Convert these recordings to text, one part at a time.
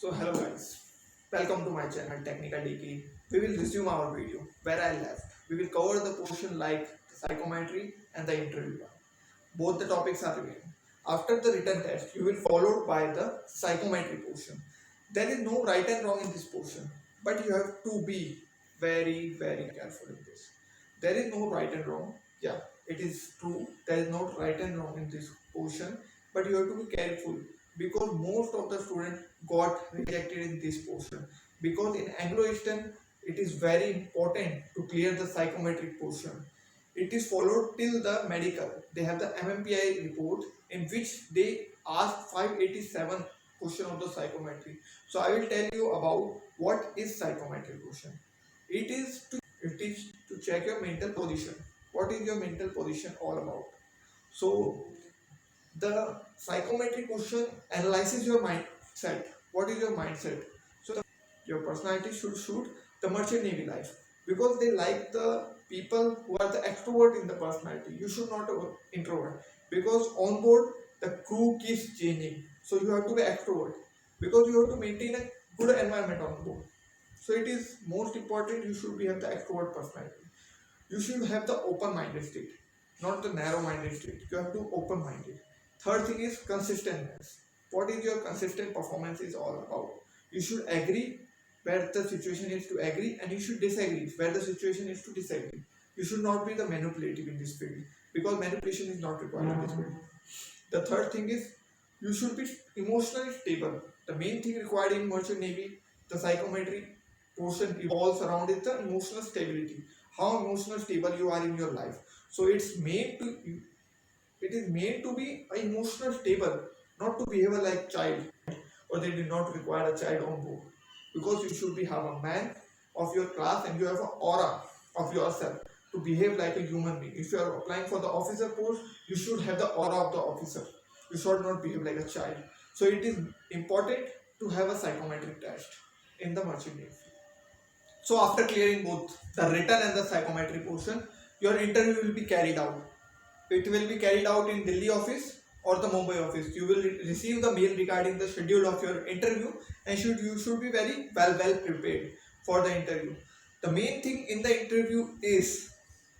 So hello guys, welcome to my channel Technical DK. We will resume our video where I left. We will cover the portion like psychometry and the interview one. Both the topics are remaining. After the written test, you will followed by the psychometry portion. There is no right and wrong in this portion, but you have to be very careful in this. There is no right and wrong. Yeah, it is true. There is no right and wrong in this portion, but you have to be careful because most of the students got rejected in this portion because in Anglo-Eastern it is very important to clear the psychometric portion. It is followed till the medical. They have the MMPI report in which they ask 587 question of the psychometry. So I will tell you about what is psychometric question. It is to check your mental position. What is your mental position all about? So the psychometric question analyzes your mindset. What is your mindset? So your personality should suit the merchant navy life because they like the people who are the extrovert in the personality. You should not introvert because on board the crew keeps changing. So you have to be extrovert because you have to maintain a good environment on board. So it is most important you should be have the extrovert personality. You should have the open-minded state, not the narrow-minded state. You have to open-minded. Third thing is consistentness. What is your consistent performance is all about? You should agree where the situation is to agree, and you should disagree where the situation is to disagree. You should not be the manipulative in this field because manipulation is not required in this field. The third thing is you should be emotionally stable. The main thing required in merchant navy, the psychometry portion revolves around is the emotional stability. How emotional stable you are in your life. So it is made to be emotional stable, not to behave like child, or they do not require a child on board. Because you should be have a man of your class and you have an aura of yourself to behave like a human being. If you are applying for the officer post, you should have the aura of the officer. You should not behave like a child. So it is important to have a psychometric test in the merchant navy. So after clearing both the written and the psychometric portion, your interview will be carried out. It will be carried out in Delhi office or the Mumbai office. You will receive the mail regarding the schedule of your interview, and you should be very well prepared for the interview. The main thing in the interview is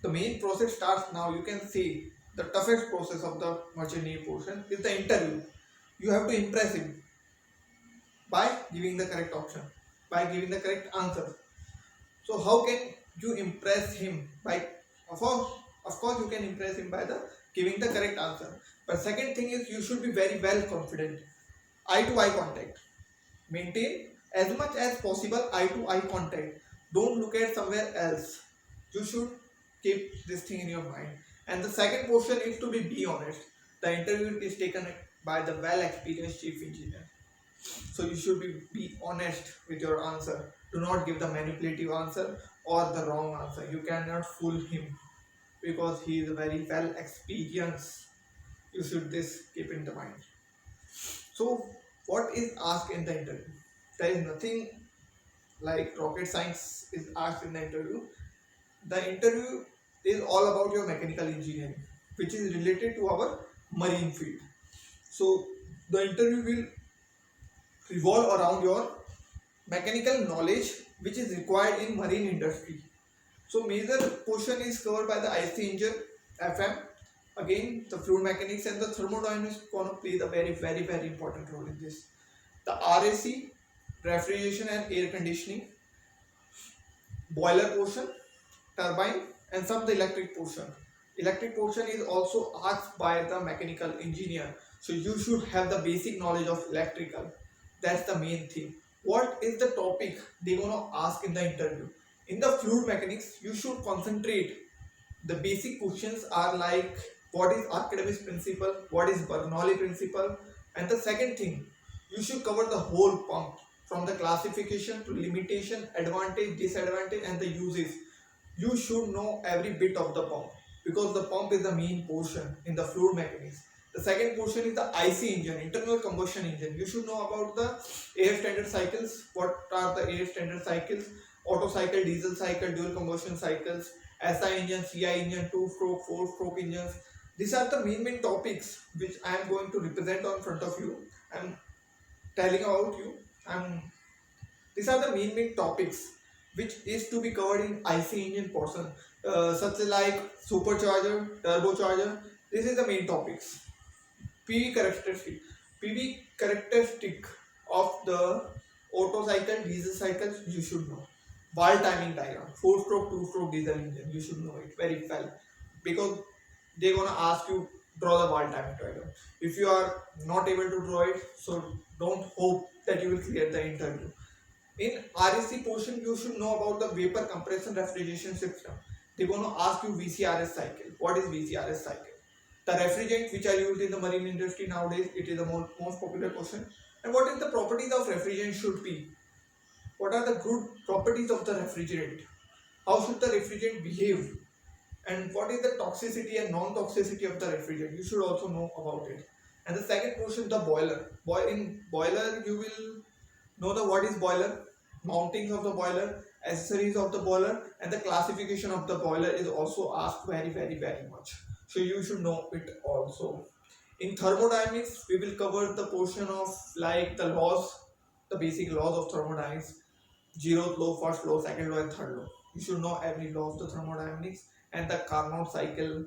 the main process starts now. You can see the toughest process of the merchant navy portion is the interview. You have to impress him by giving the correct option, by giving the correct answer. So how can you impress him by of course you can impress him by the giving the correct answer. But second thing is you should be very well confident. Eye to eye contact. Maintain as much as possible eye to eye contact. Don't look at somewhere else. You should keep this thing in your mind. And the second portion is to be honest. The interview is taken by the well experienced chief engineer. So you should be honest with your answer. Do not give the manipulative answer or the wrong answer. You cannot fool him because he is very well experienced. You should this keep in the mind. So what is asked in the interview? There is nothing like rocket science is asked in the interview. The interview is all about your mechanical engineering, which is related to our marine field. So the interview will revolve around your mechanical knowledge which is required in marine industry. So major portion is covered by the IC engine, FM. Again, the fluid mechanics and the thermodynamics gonna play the very important role in this. The RAC, refrigeration and air conditioning, boiler portion, turbine, and some the electric portion. Electric portion is also asked by the mechanical engineer. So you should have the basic knowledge of electrical. That's the main thing. What is the topic they gonna ask in the interview? In the fluid mechanics, you should concentrate. The basic questions are like what is Archimedes principle, what is Bernoulli principle, and the second thing, you should cover the whole pump from the classification to limitation, advantage, disadvantage, and the uses. You should know every bit of the pump because the pump is the main portion in the fluid mechanics. The second portion is the IC engine, internal combustion engine. You should know about the air standard cycles. What are the air standard cycles? Otto cycle, diesel cycle, dual combustion cycles, SI engine, CI engine, 2-stroke, 4-stroke engines. These are the main topics which I am going to represent on front of you. I am telling about you. And these are the main topics which is to be covered in IC engine portion, such like supercharger, turbocharger. This is the main topics. PV characteristic. PV characteristic of the Otto cycle, diesel cycles, you should know. Valve timing diagram, 4-stroke, 2-stroke diesel engine, you should know it very well because they're gonna ask you draw the valve timing diagram. If you are not able to draw it, so don't hope that you will clear the interview. In RSC portion, you should know about the vapor compression refrigeration system. They're going to ask you VCRS cycle. What is VCRS cycle? The refrigerants which are used in the marine industry nowadays, it is the most popular question. And what is the properties of refrigerant should be? What are the good properties of the refrigerant? How should the refrigerant behave? And what is the toxicity and non-toxicity of the refrigerant? You should also know about it. And the second portion, the boiler. In boiler, you will know the what is boiler, mountings of the boiler, accessories of the boiler, and the classification of the boiler is also asked very much. So you should know it also. In thermodynamics, we will cover the portion of like the laws, the basic laws of thermodynamics, zeroth law, first law, second law, and third law. You should know every law of the thermodynamics and the Carnot cycle.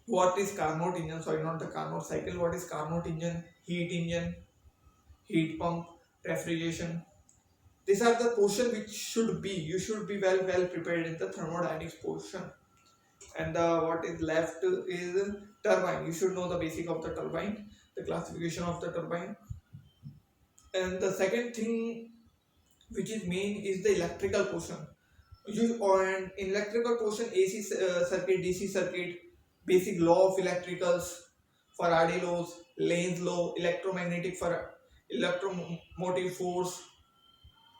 What is Carnot engine? Sorry, not the Carnot cycle. What is Carnot engine, heat pump, refrigeration. These are the portion which should be, you should be well prepared in the thermodynamics portion. And what is left is turbine. You should know the basic of the turbine, the classification of the turbine. And the second thing which is main is the electrical portion. And in electrical portion, AC circuit, DC circuit, basic law of electricals, Faraday laws, Lane's law, electromagnetic for electromotive force,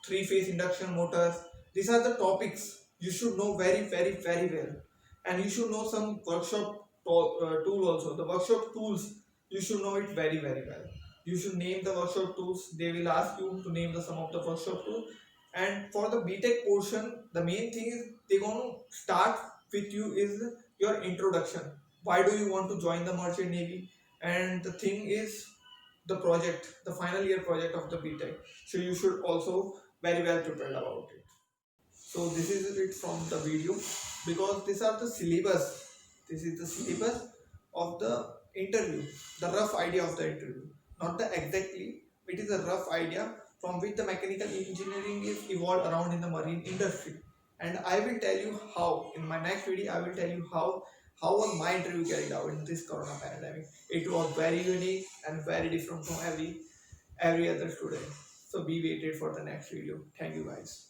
three-phase induction motors. These are the topics you should know very well, and you should know some workshop tool also. The workshop tools you should know it very well. You should name the workshop tools. They will ask you to name the some of the workshop tools. And for the BTech portion, the main thing is they're going to start with you is your introduction. Why do you want to join the merchant navy? And the thing is the project, the final year project of the BTech. So you should also very well prepared about it. So this is it from the video because these are the syllabus. This is the syllabus of the interview, the rough idea of the interview, not the exactly. It is a rough idea from which the mechanical engineering is evolved around in the marine industry. And I will tell you how in my next video. I will tell you how was my interview carried out in this corona pandemic. It was very unique and very different from every other student. So be waited for the next video. Thank you guys.